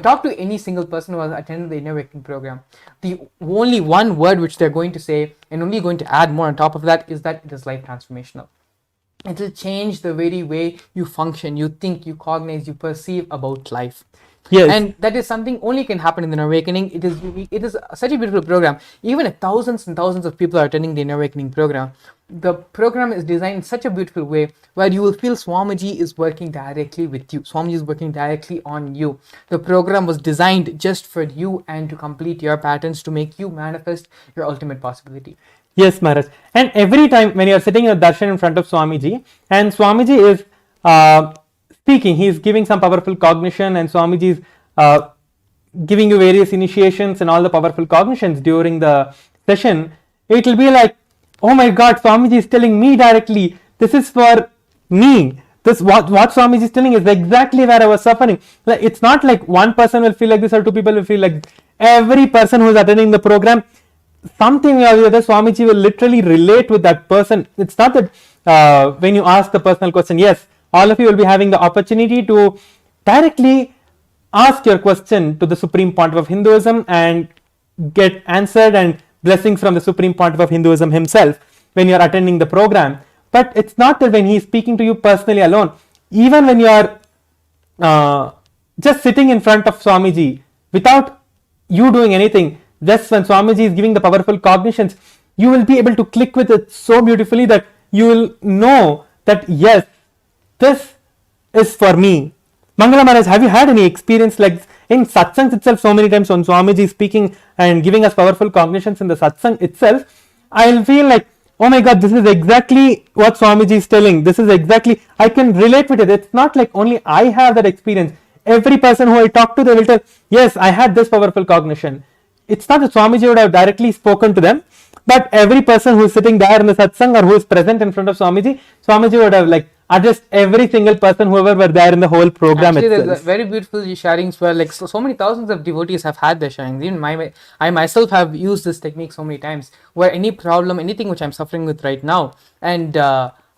Talk to any single person who has attended the Inner Awakening program. The only one word which they're going to say, and only going to add more on top of that, is that it is life transformational. It will change the very way you function, you think, you cognize, you perceive about life. Yes. And that is something only can happen in the Inner Awakening. It is such a beautiful program. Even if thousands and thousands of people are attending the Inner Awakening program, the program is designed in such a beautiful way where you will feel Swamiji is working directly with you. Swamiji is working directly on you. The program was designed just for you and to complete your patterns, to make you manifest your ultimate possibility. Yes, Maharaj. And every time when you are sitting in a darshan in front of Swamiji, and Swamiji is speaking, he is giving some powerful cognition, and Swamiji is giving you various initiations and all the powerful cognitions during the session, it will be like, oh my God, Swamiji is telling me directly, this is for me. This what Swamiji is telling is exactly where I was suffering. Like, it's not like one person will feel like this or two people will feel like. Every person who is attending the program, something or the other, Swamiji will literally relate with that person. It's not that when you ask the personal question, yes, all of you will be having the opportunity to directly ask your question to the Supreme Pontiff of Hinduism and get answered and blessings from the Supreme Pontiff of Hinduism himself when you are attending the program. But it's not that when he is speaking to you personally alone, even when you are just sitting in front of Swamiji without you doing anything, just when Swamiji is giving the powerful cognitions, you will be able to click with it so beautifully that you will know that yes, this is for me. Mangala Maharaj, have you had any experience like in satsangs itself? So many times when Swamiji is speaking and giving us powerful cognitions in the satsang itself, I'll feel like, oh my God, this is exactly what Swamiji is telling. This is exactly, I can relate with it. It's not like only I have that experience. Every person who I talk to, they will tell, yes, I had this powerful cognition. It's not that Swamiji would have directly spoken to them, but every person who is sitting there in the satsang or who is present in front of Swamiji, Swamiji would have like addressed every single person, whoever were there in the whole program. Actually, itself. there's a very beautiful sharings where like so many thousands of devotees have had their sharings. Even I myself have used this technique so many times, where any problem, anything which I'm suffering with right now, and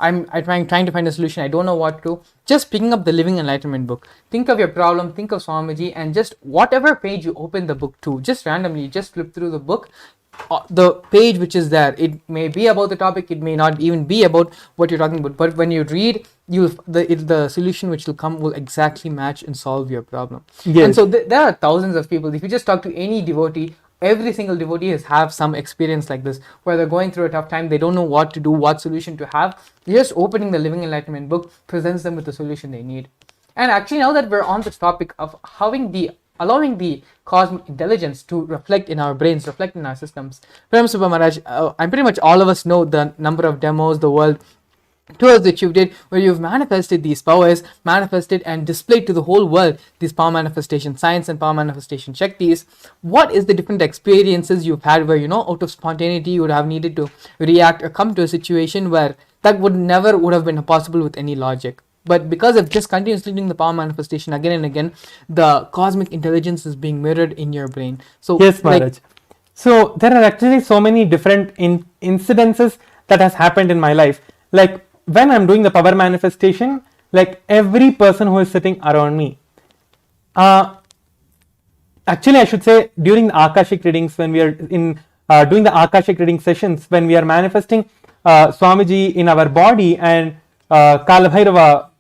I'm trying to find a solution, I don't know what to, just picking up the Living Enlightenment book. Think of your problem, think of Swamiji, and just whatever page you open the book to, just randomly, just flip through the book, the page which is there. It may be about the topic, it may not even be about what you're talking about, but when you read, the solution which will come will exactly match and solve your problem. Yes. And so there are thousands of people. If you just talk to any devotee, every single devotee has have some experience like this, where they're going through a tough time, they don't know what to do, what solution to have. Just opening the Living Enlightenment book presents them with the solution they need. And actually, now that we're on this topic of allowing the cosmic intelligence to reflect in our brains, reflect in our systems, Paramashivam Maharaj, I'm pretty much all of us know the number of demos, the world tours that you did, where you've manifested these powers, manifested and displayed to the whole world these power manifestation science and power manifestation shaktis. What is the different experiences you've had where, out of spontaneity you would have needed to react or come to a situation where that would have been possible with any logic? But because of just continuously doing the power manifestation again and again, the cosmic intelligence is being mirrored in your brain. So yes, Maharaj. So there are actually so many different incidences that has happened in my life. Like when I'm doing the power manifestation, like every person who is sitting around me, actually I should say during the Akashic readings, when we are in doing the Akashic reading sessions, when we are manifesting Swamiji in our body, and Kalabhairava,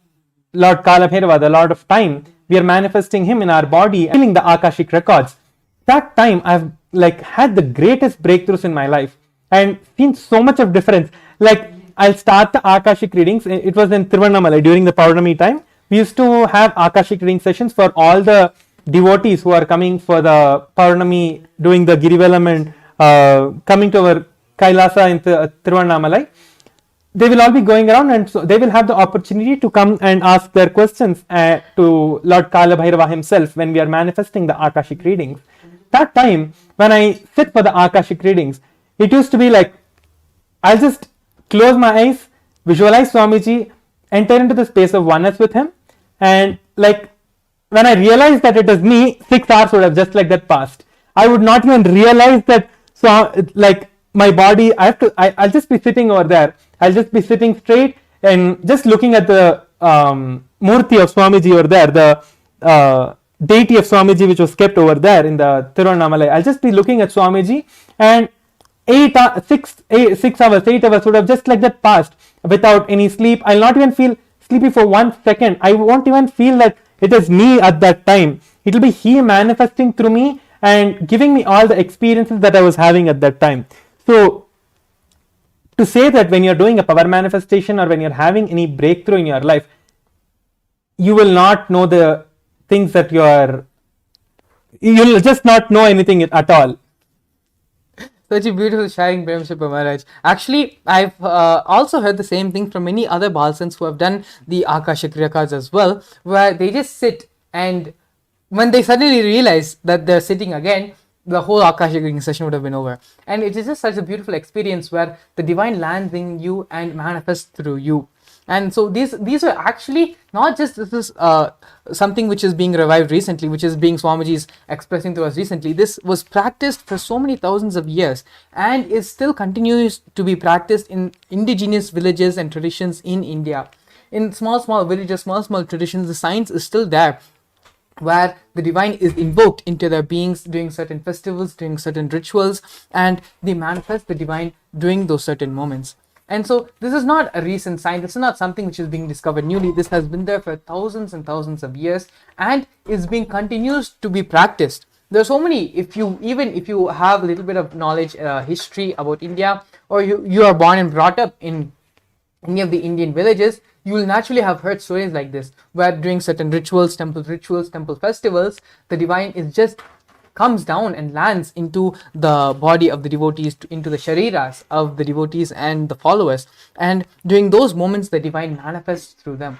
Lord Kalabhairava, the Lord of Time, we are manifesting him in our body, feeling the Akashic records. That time I've like had the greatest breakthroughs in my life and seen so much of difference. Like I'll start the Akashic readings. It was in Tiruvannamalai during the Paurnami time. We used to have Akashic reading sessions for all the devotees who are coming for the Paurnami, doing the Girivalam and coming to our Kailasa in Tiruvannamalai. They will all be going around, and so they will have the opportunity to come and ask their questions to Lord Kalabhairava himself when we are manifesting the Akashic readings. That time, when I sit for the Akashic readings, it used to be like, I'll just close my eyes, visualize Swamiji, enter into the space of oneness with him, and like when I realized that it is me, 6 hours would have just like that passed. I would not even realize that. So like my body, I'll just be sitting over there. I'll just be sitting straight and just looking at the Murti of Swamiji over there, the deity of Swamiji which was kept over there in the Tiruvannamalai. I'll just be looking at Swamiji, and 8 hours would have just like that passed without any sleep. I'll not even feel sleepy for 1 second. I won't even feel that it is me at that time. It will be he manifesting through me and giving me all the experiences that I was having at that time. So to say that when you're doing a power manifestation or when you're having any breakthrough in your life, you will not know the things that you'll just not know anything at all. Such a beautiful sharing, Paramashivam Maharaj. Actually, I've also heard the same thing from many other Balsans who have done the Akashic records as well, where they just sit, and when they suddenly realize that they're sitting again, the whole Akashic reading session would have been over. And it is just such a beautiful experience where the divine lands in you and manifests through you. And so these are actually not just this is something which is being revived recently, which is being Swamiji's expressing to us recently. This was practiced for so many thousands of years and is still continues to be practiced in indigenous villages and traditions in India. In small villages, small traditions, the science is still there, where the divine is invoked into their beings during certain festivals, during certain rituals, and they manifest the divine during those certain moments. And so this is not a recent science. This is not something which is being discovered newly. This has been there for thousands and thousands of years and is being continues to be practiced. There are so many, if you have a little bit of knowledge, history about India, or you are born and brought up in any of the Indian villages, you will naturally have heard stories like this, where during certain rituals, temple festivals, the divine is just comes down and lands into the body of the devotees, into the shariras of the devotees and the followers, and during those moments the divine manifests through them.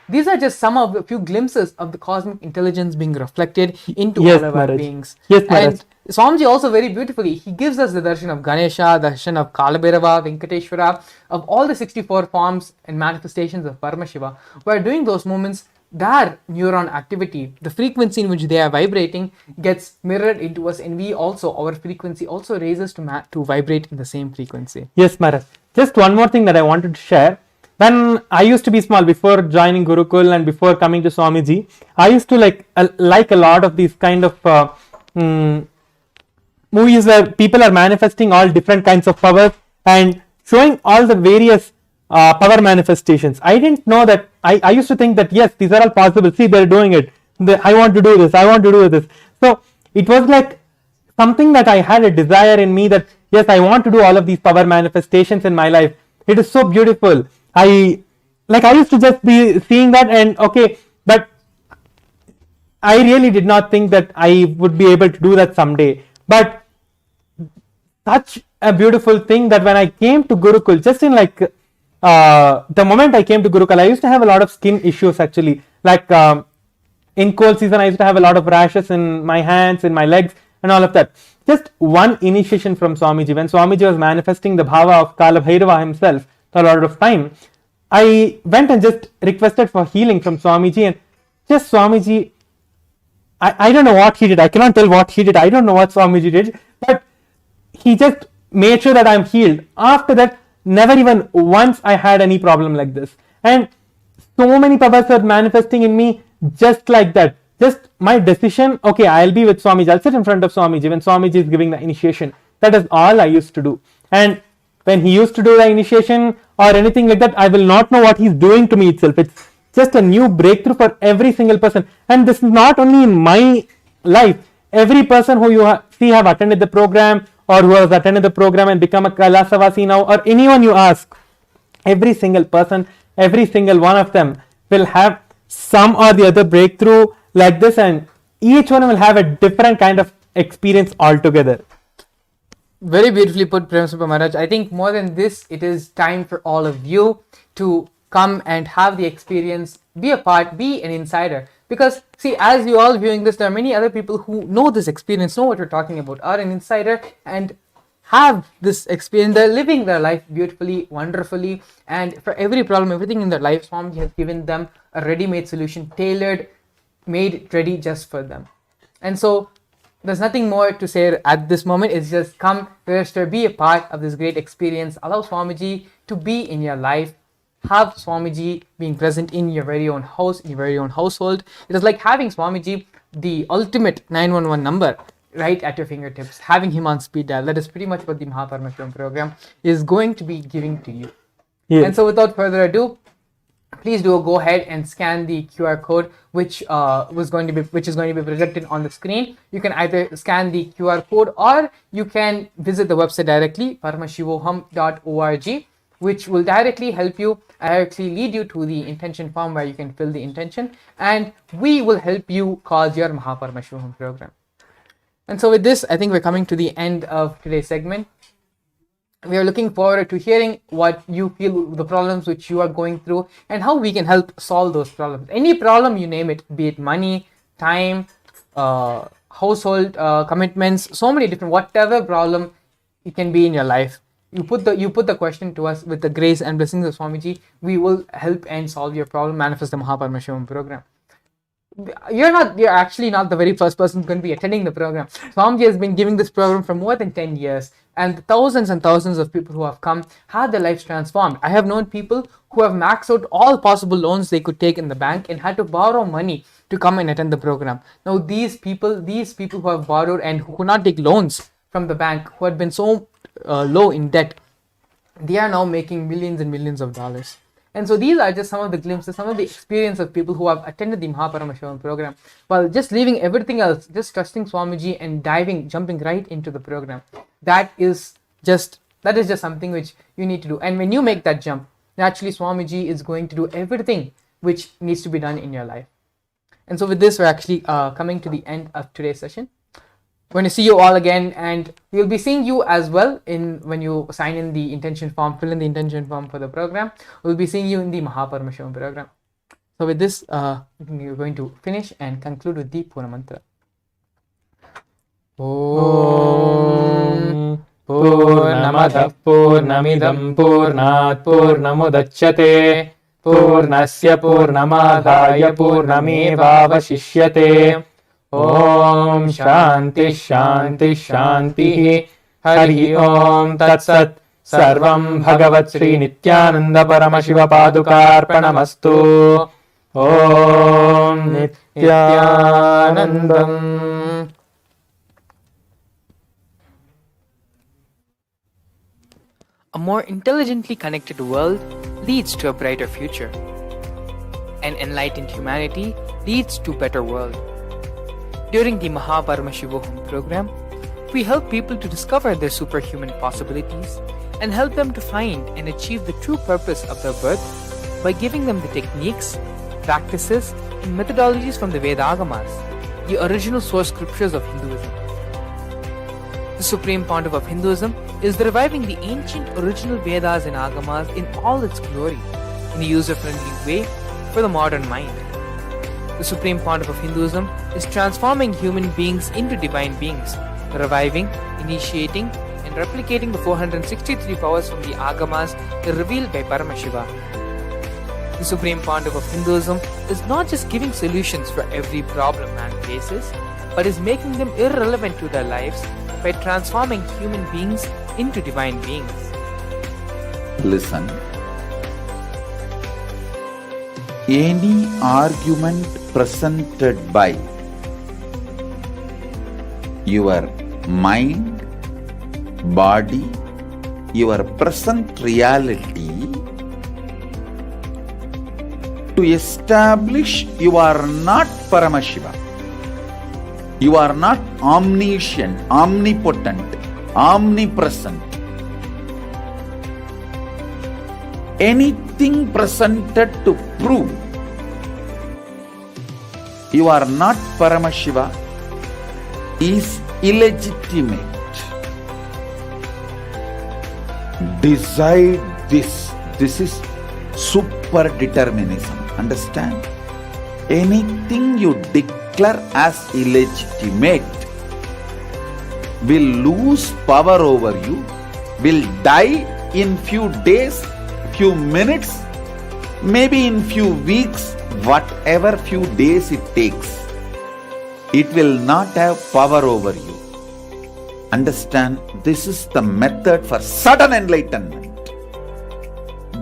These are just some of the few glimpses of the cosmic intelligence being reflected into all of our beings. And Swamiji also very beautifully, he gives us the darshan of Ganesha, the darshan of Kalabhairava, Venkateshwara, of all the 64 forms and manifestations of Paramashiva, where during those moments their neuron activity, the frequency in which they are vibrating, gets mirrored into us, and we also, our frequency also raises to vibrate in the same frequency. Yes, Maharaj. Just one more thing that I wanted to share. When I used to be small, before joining Gurukul and before coming to Swamiji, I used to like a lot of these kind of movies where people are manifesting all different kinds of powers and showing all the various power manifestations. I didn't know that. I used to think that yes, these are all possible. See, they're doing it. I want to do this. I want to do this. So it was like something that I had a desire in me that yes, I want to do all of these power manifestations in my life. It is so beautiful. I used to just be seeing that and okay, but I really did not think that I would be able to do that someday. But such a beautiful thing that when I came to Gurukul, just in like the moment I came to Gurukul, I used to have a lot of skin issues actually. Like in cold season, I used to have a lot of rashes in my hands, in my legs, and all of that. Just one initiation from Swamiji, when Swamiji was manifesting the bhava of Kalabhairava himself, the Lord of Time, I went and just requested for healing from Swamiji, and just Swamiji, I don't know what he did. I cannot tell what he did. I don't know what Swamiji did, but he just made sure that I'm healed. After that, never even once I had any problem like this. And so many powers are manifesting in me just like that. Just my decision, okay, I'll be with Swamiji, I'll sit in front of Swamiji when Swamiji is giving the initiation. That is all I used to do. And when he used to do the initiation or anything like that, I will not know what he's doing to me itself. It's just a new breakthrough for every single person. And this is not only in my life. Every person who you see have attended the program or who has attended the program and become a Kailasavasi now, or anyone you ask, every single person, every single one of them will have some or the other breakthrough like this, and each one will have a different kind of experience altogether. Very beautifully put, Paramashivam Maharaj. I think more than this, it is time for all of you to come and have the experience, be a part, be an insider. Because see, as you all viewing this, there are many other people who know this experience, know what we're talking about, are an insider and have this experience. They're living their life beautifully, wonderfully, and for every problem, everything in their life, Swamiji has given them a ready-made solution, tailored, made ready just for them. And so there's nothing more to say at this moment. It's just come, register, be a part of this great experience. Allow Swamiji to be in your life. Have Swamiji being present in your very own house, in your very own household. It is like having Swamiji, the ultimate 911 number, right at your fingertips. Having him on speed dial. That is pretty much what the Paramashivam program is going to be giving to you. Yes. And so without further ado, please do go ahead and scan the QR code which is going to be projected on the screen. You can either scan the QR code or you can visit the website directly, paramashivoham.org, which will directly help you, directly lead you to the intention form where you can fill the intention, and we will help you cause your Paramashivam program. And so with this, I think we're coming to the end of today's segment. We are looking forward to hearing what you feel, the problems which you are going through, and how we can help solve those problems. Any problem, you name it, be it money, time, household commitments, so many different, whatever problem it can be in your life. You put the question to us with the grace and blessings of Swamiji. We will help and solve your problem, manifest the Paramashivam program. You're actually not the very first person who's going to be attending the program. Swamiji has been giving this program for more than 10 years. And thousands of people who have come had their lives transformed. I have known people who have maxed out all possible loans they could take in the bank and had to borrow money to come and attend the program. Now these people who have borrowed and who could not take loans from the bank, who had been so low in debt, they are now making millions and millions of dollars. And so these are just some of the glimpses, some of the experience of people who have attended the Paramashivam program, while just leaving everything else, just trusting Swamiji and jumping right into the program. That is just something which you need to do. And when you make that jump, naturally Swamiji is going to do everything which needs to be done in your life. And so with this, we're actually coming to the end of today's session. We're going to see you all again, and we'll be seeing you as well when you sign in the intention form, fill in the intention form for the program. We'll be seeing you in the Paramashivam program. So with this, we're going to finish and conclude with the Purna Mantra. Om Purnamadah Purnamidam Purnat Purnamudachyate Purnasya Purnamadaya Purnamevavashishyate. Om Shanti Shanti Shanti. Hari Om Tat Sat. Sarvam Bhagavat Sri Nithyananda Paramashiva Padukarpanamastu. Om Nithyanandam. A more intelligently connected world leads to a brighter future. An enlightened humanity leads to a better world. During the Paramashivam program, we help people to discover their superhuman possibilities and help them to find and achieve the true purpose of their birth by giving them the techniques, practices, and methodologies from the Vedagamas, the original source scriptures of Hinduism. The Supreme Pontiff of Hinduism is reviving the ancient original Vedas and Agamas in all its glory, in a user-friendly way for the modern mind. The Supreme Pontiff of Hinduism is transforming human beings into divine beings, reviving, initiating, and replicating the 463 powers from the Agamas revealed by Paramashiva. The Supreme Pontiff of Hinduism is not just giving solutions for every problem man faces, but is making them irrelevant to their lives by transforming human beings into divine beings. Listen. Any argument presented by your mind, body, your present reality to establish you are not Paramashiva. You are not omniscient, omnipotent, omnipresent. Anything presented to prove you are not Paramashiva is illegitimate. Decide this. This is super determinism. Understand? Anything you declare as illegitimate will lose power over you, will die in few days, few minutes, maybe in few weeks, whatever few days it takes. It will not have power over you. Understand? This is the method for sudden enlightenment.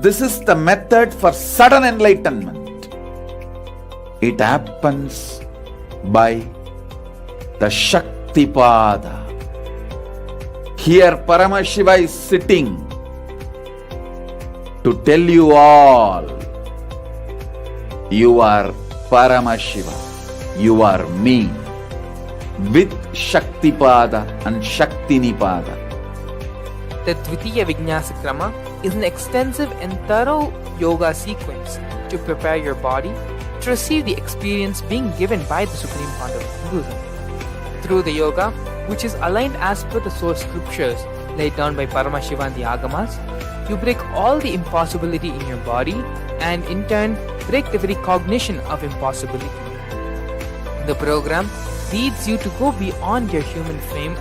This is the method for sudden enlightenment. It happens by the Shaktipada. Here Paramashiva is sitting to tell you all, you are Paramashiva, you are me, with Shaktipada and Shaktinipada. The Dvitiya Vijnasa Krama is an extensive and thorough yoga sequence to prepare your body to receive the experience being given by the Supreme Founder of Hinduism. Through the yoga, which is aligned as per the source scriptures laid down by Paramashiva and the Agamas, you break all the impossibility in your body and in turn break the very cognition of impossibility. The program leads you to go beyond your human frame